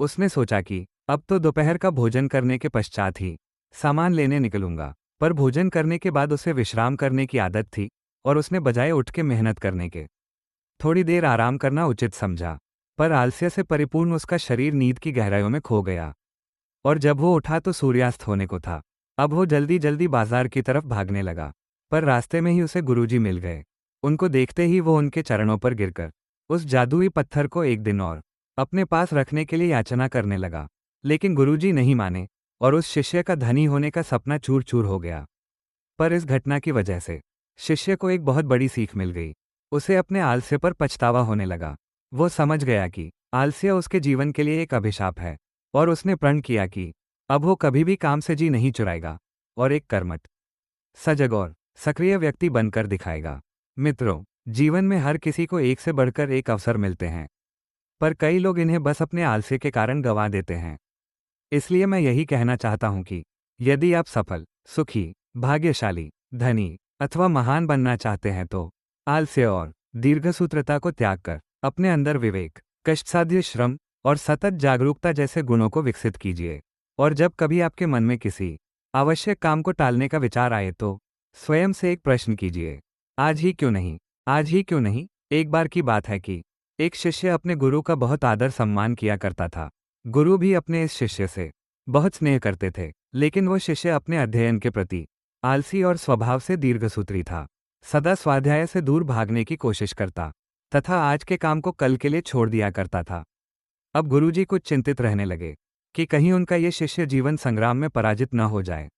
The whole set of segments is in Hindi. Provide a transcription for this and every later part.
उसने सोचा कि अब तो दोपहर का भोजन करने के पश्चात ही सामान लेने निकलूंगा। पर भोजन करने के बाद उसे विश्राम करने की आदत थी और उसने बजाय उठ के मेहनत करने के थोड़ी देर आराम करना उचित समझा। पर आलस्य से परिपूर्ण उसका शरीर नींद की गहराइयों में खो गया और जब वो उठा तो सूर्यास्त होने को था। अब वो जल्दी जल्दी बाजार की तरफ भागने लगा, पर रास्ते में ही उसे गुरुजी मिल गए। उनको देखते ही वो उनके चरणों पर गिरकर उस जादुई पत्थर को एक दिन और अपने पास रखने के लिए याचना करने लगा। लेकिन गुरुजी नहीं माने और उस शिष्य का धनी होने का सपना चूर चूर हो गया। पर इस घटना की वजह से शिष्य को एक बहुत बड़ी सीख मिल गई। उसे अपने आलस्य पर पछतावा होने लगा। वो समझ गया कि आलस्य उसके जीवन के लिए एक अभिशाप है और उसने प्रण किया कि अब वो कभी भी काम से जी नहीं चुराएगा और एक कर्मठ, सजग और सक्रिय व्यक्ति बनकर दिखाएगा। मित्रों, जीवन में हर किसी को एक से बढ़कर एक अवसर मिलते हैं, पर कई लोग इन्हें बस अपने आलस्य के कारण गंवा देते हैं। इसलिए मैं यही कहना चाहता हूं कि यदि आप सफल, सुखी, भाग्यशाली, धनी अथवा महान बनना चाहते हैं तो आलस्य और दीर्घसूत्रता को त्याग कर अपने अंदर विवेक, कष्टसाध्य श्रम और सतत जागरूकता जैसे गुणों को विकसित कीजिए। और जब कभी आपके मन में किसी आवश्यक काम को टालने का विचार आए तो स्वयं से एक प्रश्न कीजिए, आज ही क्यों नहीं, आज ही क्यों नहीं। एक बार की बात है कि एक शिष्य अपने गुरु का बहुत आदर सम्मान किया करता था। गुरु भी अपने इस शिष्य से बहुत स्नेह करते थे, लेकिन वो शिष्य अपने अध्ययन के प्रति आलसी और स्वभाव से दीर्घसूत्री था। सदा स्वाध्याय से दूर भागने की कोशिश करता तथा आज के काम को कल के लिए छोड़ दिया करता था। अब गुरुजी कुछ चिंतित रहने लगे कि कहीं उनका ये शिष्य जीवन संग्राम में पराजित न हो जाए।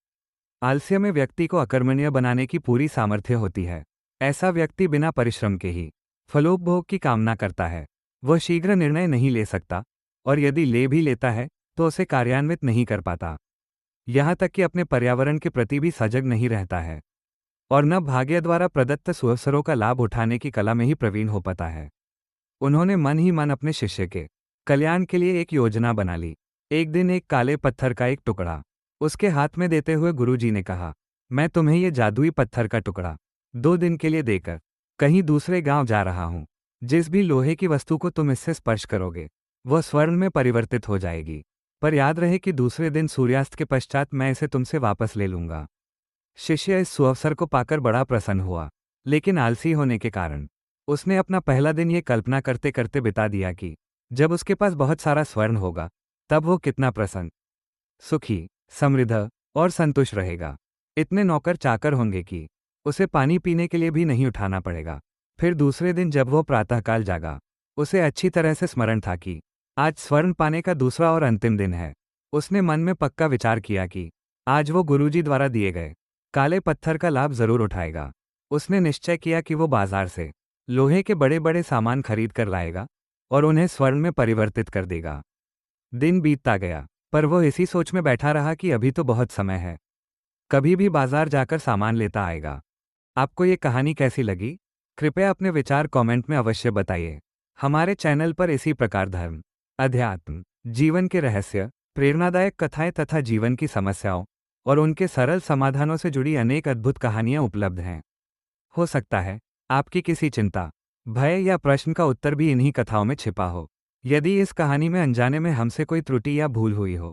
आलस्य में व्यक्ति को अकर्मण्य बनाने की पूरी सामर्थ्य होती है। ऐसा व्यक्ति बिना परिश्रम के ही फलोपभोग की कामना करता है। वह शीघ्र निर्णय नहीं ले सकता और यदि ले भी लेता है तो उसे कार्यान्वित नहीं कर पाता। यहाँ तक कि अपने पर्यावरण के प्रति भी सजग नहीं रहता है और न भाग्य द्वारा प्रदत्त सुअवसरों का लाभ उठाने की कला में ही प्रवीण हो पाता है। उन्होंने मन ही मन अपने शिष्य के कल्याण के लिए एक योजना बना ली। एक दिन एक काले पत्थर का एक टुकड़ा उसके हाथ में देते हुए गुरुजी ने कहा, मैं तुम्हें ये जादुई पत्थर का टुकड़ा 2 दिन के लिए देकर कहीं दूसरे गांव जा रहा हूं। जिस भी लोहे की वस्तु को तुम इससे स्पर्श करोगे वह स्वर्ण में परिवर्तित हो जाएगी। पर याद रहे कि दूसरे दिन सूर्यास्त के पश्चात मैं इसे तुमसे वापस ले लूंगा। शिष्य इस सुअवसर को पाकर बड़ा प्रसन्न हुआ, लेकिन आलसी होने के कारण उसने अपना पहला दिन ये कल्पना करते करते बिता दिया कि जब उसके पास बहुत सारा स्वर्ण होगा तब वो कितना प्रसन्न, सुखी, समृद्ध और संतुष्ट रहेगा। इतने नौकर चाकर होंगे कि उसे पानी पीने के लिए भी नहीं उठाना पड़ेगा। फिर दूसरे दिन जब वो प्रातःकाल जागा, उसे अच्छी तरह से स्मरण था कि आज स्वर्ण पाने का दूसरा और अंतिम दिन है। उसने मन में पक्का विचार किया कि आज वो गुरुजी द्वारा दिए गए काले पत्थर का लाभ जरूर उठाएगा। उसने निश्चय किया कि वो बाजार से लोहे के बड़े बड़े सामान खरीद कर लाएगा और उन्हें स्वर्ण में परिवर्तित कर देगा। दिन बीतता गया, पर वो इसी सोच में बैठा रहा कि अभी तो बहुत समय है, कभी भी बाजार जाकर सामान लेता आएगा। आपको ये कहानी कैसी लगी? कृपया अपने विचार कमेंट में अवश्य बताइए। हमारे चैनल पर इसी प्रकार धर्म, अध्यात्म, जीवन के रहस्य, प्रेरणादायक कथाएं तथा जीवन की समस्याओं और उनके सरल समाधानों से जुड़ी अनेक अद्भुत कहानियां उपलब्ध हैं। हो सकता है आपकी किसी चिंता, भय या प्रश्न का उत्तर भी इन्हीं कथाओं में छिपा हो। यदि इस कहानी में अनजाने में हमसे कोई त्रुटि या भूल हुई हो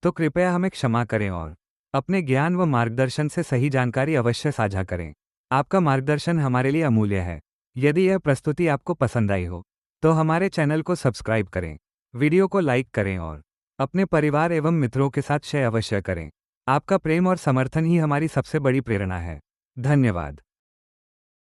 तो कृपया हमें क्षमा करें और अपने ज्ञान व मार्गदर्शन से सही जानकारी अवश्य साझा करें। आपका मार्गदर्शन हमारे लिए अमूल्य है। यदि यह प्रस्तुति आपको पसंद आई हो तो हमारे चैनल को सब्सक्राइब करें, वीडियो को लाइक करें और अपने परिवार एवं मित्रों के साथ शेयर अवश्य करें। आपका प्रेम और समर्थन ही हमारी सबसे बड़ी प्रेरणा है। धन्यवाद।